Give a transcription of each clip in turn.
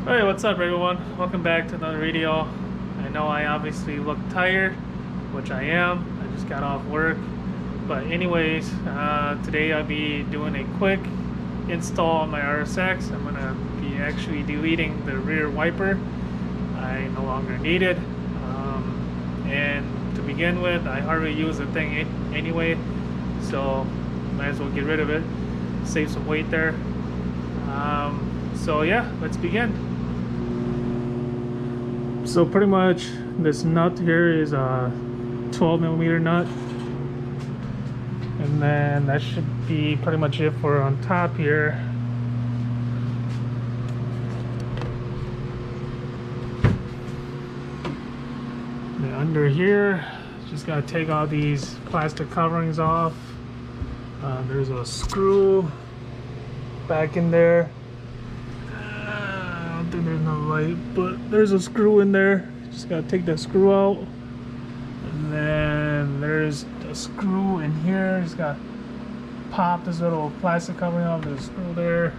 Alright, what's up everyone? Welcome back to another video. I know I obviously look tired, which I am. I just got off work. But anyways, today I'll be doing a quick install on my RSX. I'm going to be actually deleting the rear wiper. I no longer need it. And to begin with, I hardly use the thing anyway, so might as well get rid of it. Save some weight there. So yeah, let's begin. So pretty much this nut here is a 12mm nut, and then that should be pretty much it for on top here. And under here, just gotta take all these plastic coverings off. There's a screw back in there. I don't think there's no light, but there's a screw in there. Just gotta take that screw out. And then there's a screw in here. Just gotta pop this little plastic covering off. There's a screw there,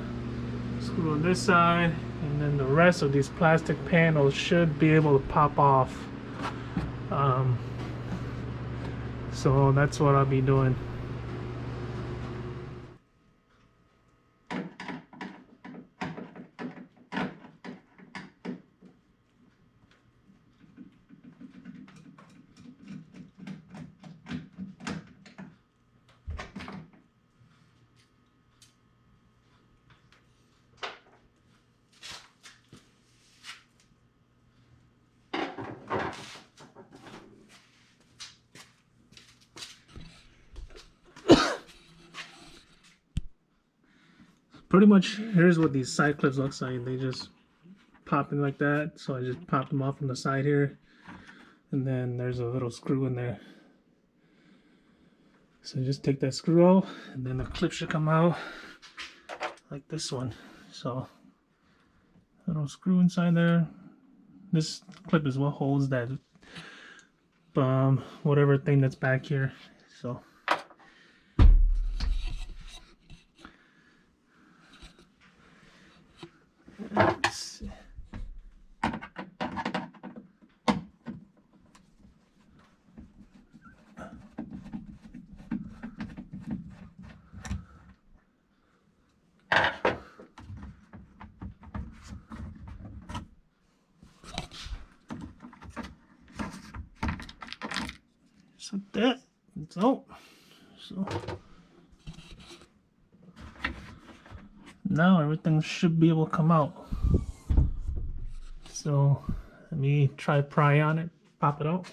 screw on this side, and then the rest of these plastic panels should be able to pop off. So that's what I'll be doing. Pretty much, here's what these side clips looks like. They just pop in like that. So I just popped them off from the side here. And then there's a little screw in there. So just take that screw out, and then the clip should come out like this one. So, little screw inside there. This clip is what holds that whatever thing that's back here. So. Let's see. Just like that. It's out. So now everything should be able to come out. So let me try pry on it, pop it out.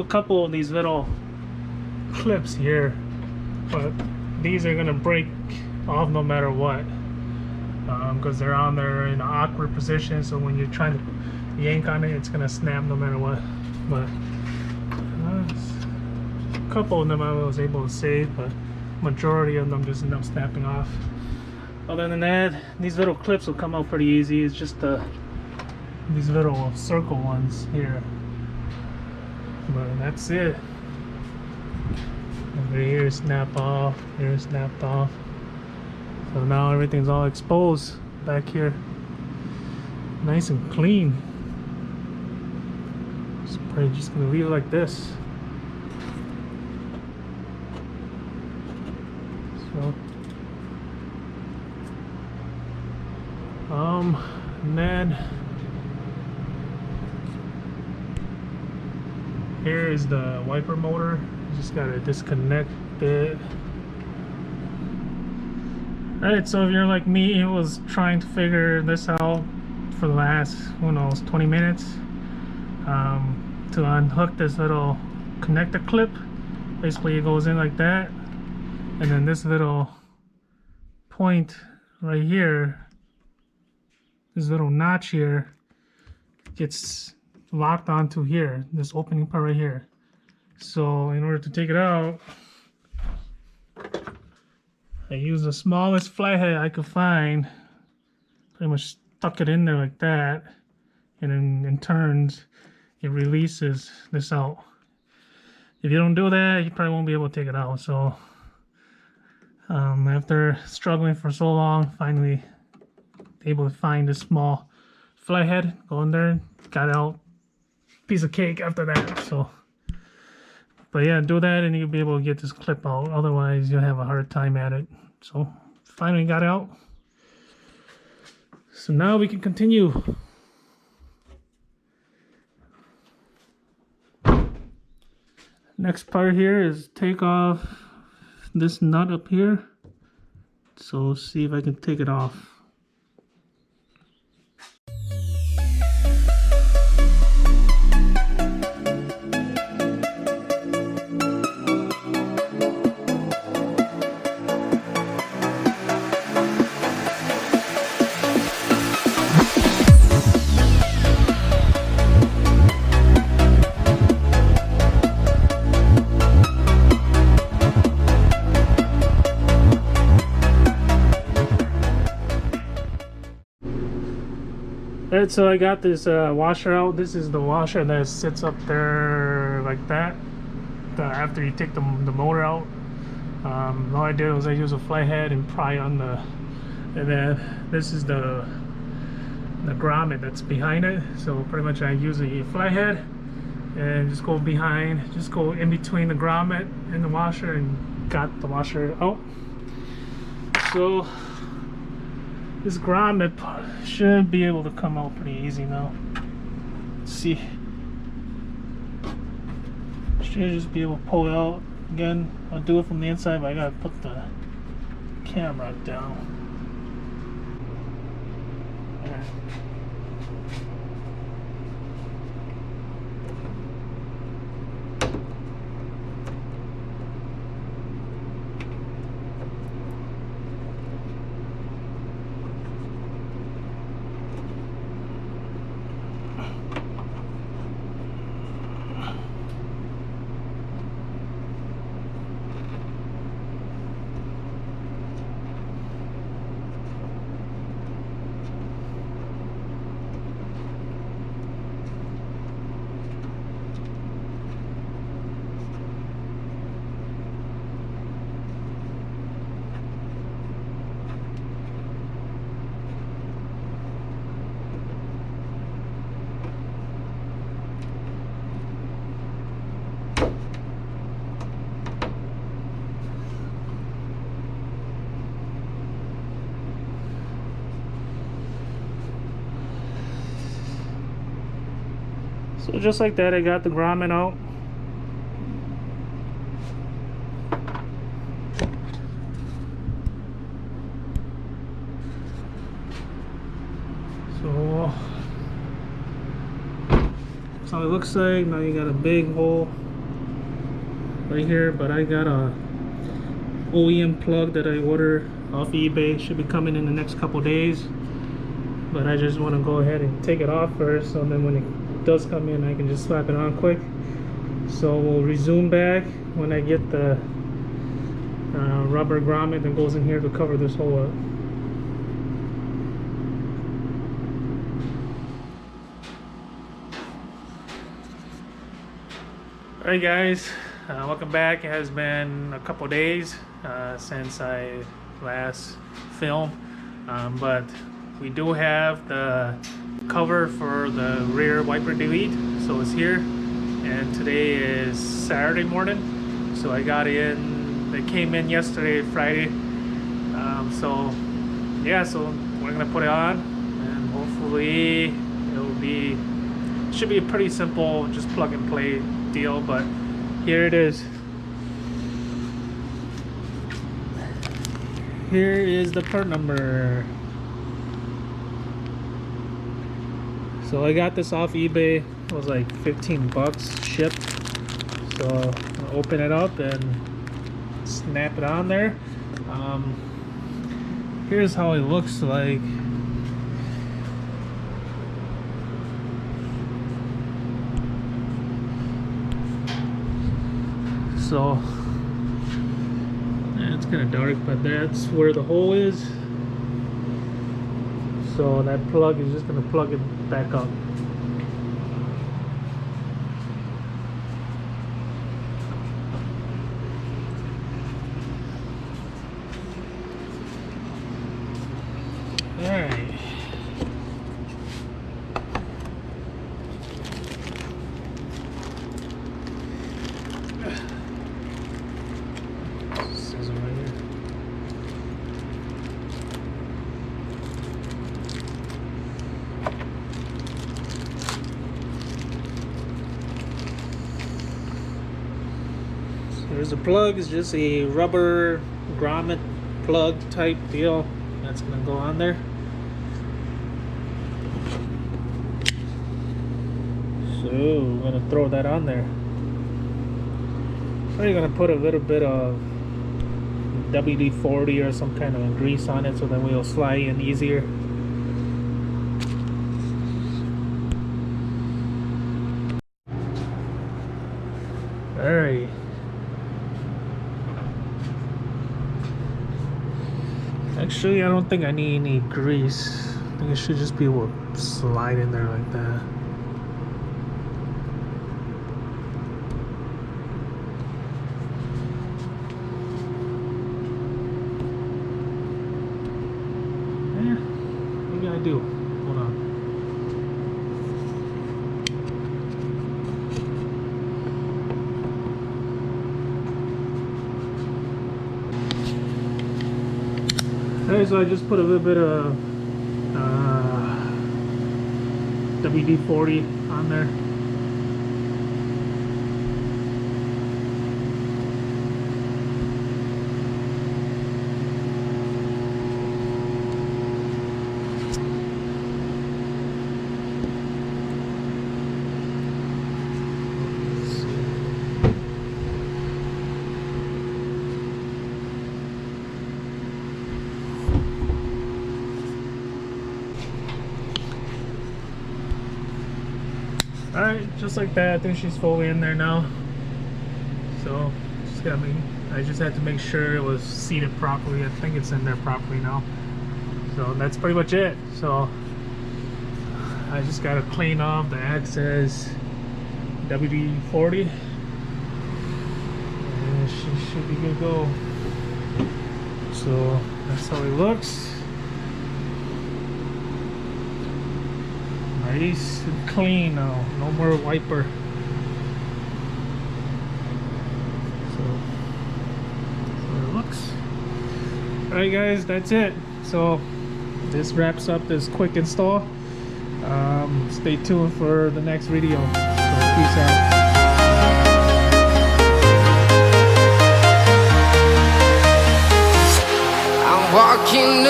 a couple of these little clips here, but these are gonna break off no matter what, because they're on there in an awkward position, so when you're trying to yank on it, it's gonna snap no matter what. But a couple of them I was able to save, but majority of them just end up snapping off. Other than that, these little clips will come out pretty easy. It's just these little circle ones here, but that's it. Over here snap off, here snapped off. So now everything's all exposed back here, nice and clean. So probably just gonna leave it like this. So and then here is the wiper motor. You just gotta disconnect it. Alright, so if you're like me, it was trying to figure this out for the last, who knows, 20 minutes to unhook this little connector clip. Basically it goes in like that, and then this little point right here, this little notch here, gets locked onto here, this opening part right here. So in order to take it out, I used the smallest flathead I could find, pretty much stuck it in there like that, and then in turns it releases this out. If you don't do that, you probably won't be able to take it out. So after struggling for so long, finally able to find this small flathead, go in there, got out, piece of cake after that. So but yeah, do that and you'll be able to get this clip out. Otherwise you'll have a hard time at it. So finally got out. So now we can continue. Next part here is take off this nut up here. So see if I can take it off. Alright, so I got this washer out. This is the washer that sits up there like that after you take the motor out. All I did was I used a flathead and pry on the, and then this is the grommet that's behind it. So pretty much I use a flathead and just go behind, just go in between the grommet and the washer and got the washer out. So this grommet should be able to come out pretty easy now. Let's see. Should just be able to pull it out. Again, I'll do it from the inside, but I gotta put the camera down. Alright. So just like that, I got the grommet out. So that's how it looks like. Now you got a big hole right here, but I got a OEM plug that I ordered off eBay. Should be coming in the next couple days, but I just want to go ahead and take it off first, so then when it does come in I can just slap it on quick. So we'll resume back when I get the rubber grommet that goes in here to cover this hole up. Alright guys, welcome back. It has been a couple days since I last filmed, but we do have the cover for the rear wiper delete, so it's here. And today is Saturday morning, so I got in, they came in yesterday, Friday. So yeah, so we're gonna put it on, and hopefully it should be a pretty simple, just plug and play deal. But here it is. Here is the part number. So I got this off eBay. It was like 15 bucks shipped. So I'll open it up and snap it on there. Here's how it looks like. So it's kind of dark, but that's where the hole is. So that plug is just going to plug it back up. Alright. There's a plug. It's just a rubber grommet plug type deal that's gonna go on there. So we're gonna throw that on there. We're gonna put a little bit of WD-40 or some kind of grease on it, so then we'll slide in easier. Alright. Actually, I don't think I need any grease. I think it should just be able to slide in there like that. Yeah, maybe I do. Hold on. Alright, so I just put a little bit of WD-40 on there. Alright, just like that. I think she's fully in there now. So I just had to make sure it was seated properly. I think it's in there properly now. So that's pretty much it. So I just gotta clean off the excess WD-40, and she should be good to go. So that's how it looks. Nice and clean now. No more wiper. So it looks. Alright guys, that's it. So this wraps up this quick install. Stay tuned for the next video. So peace out. Walking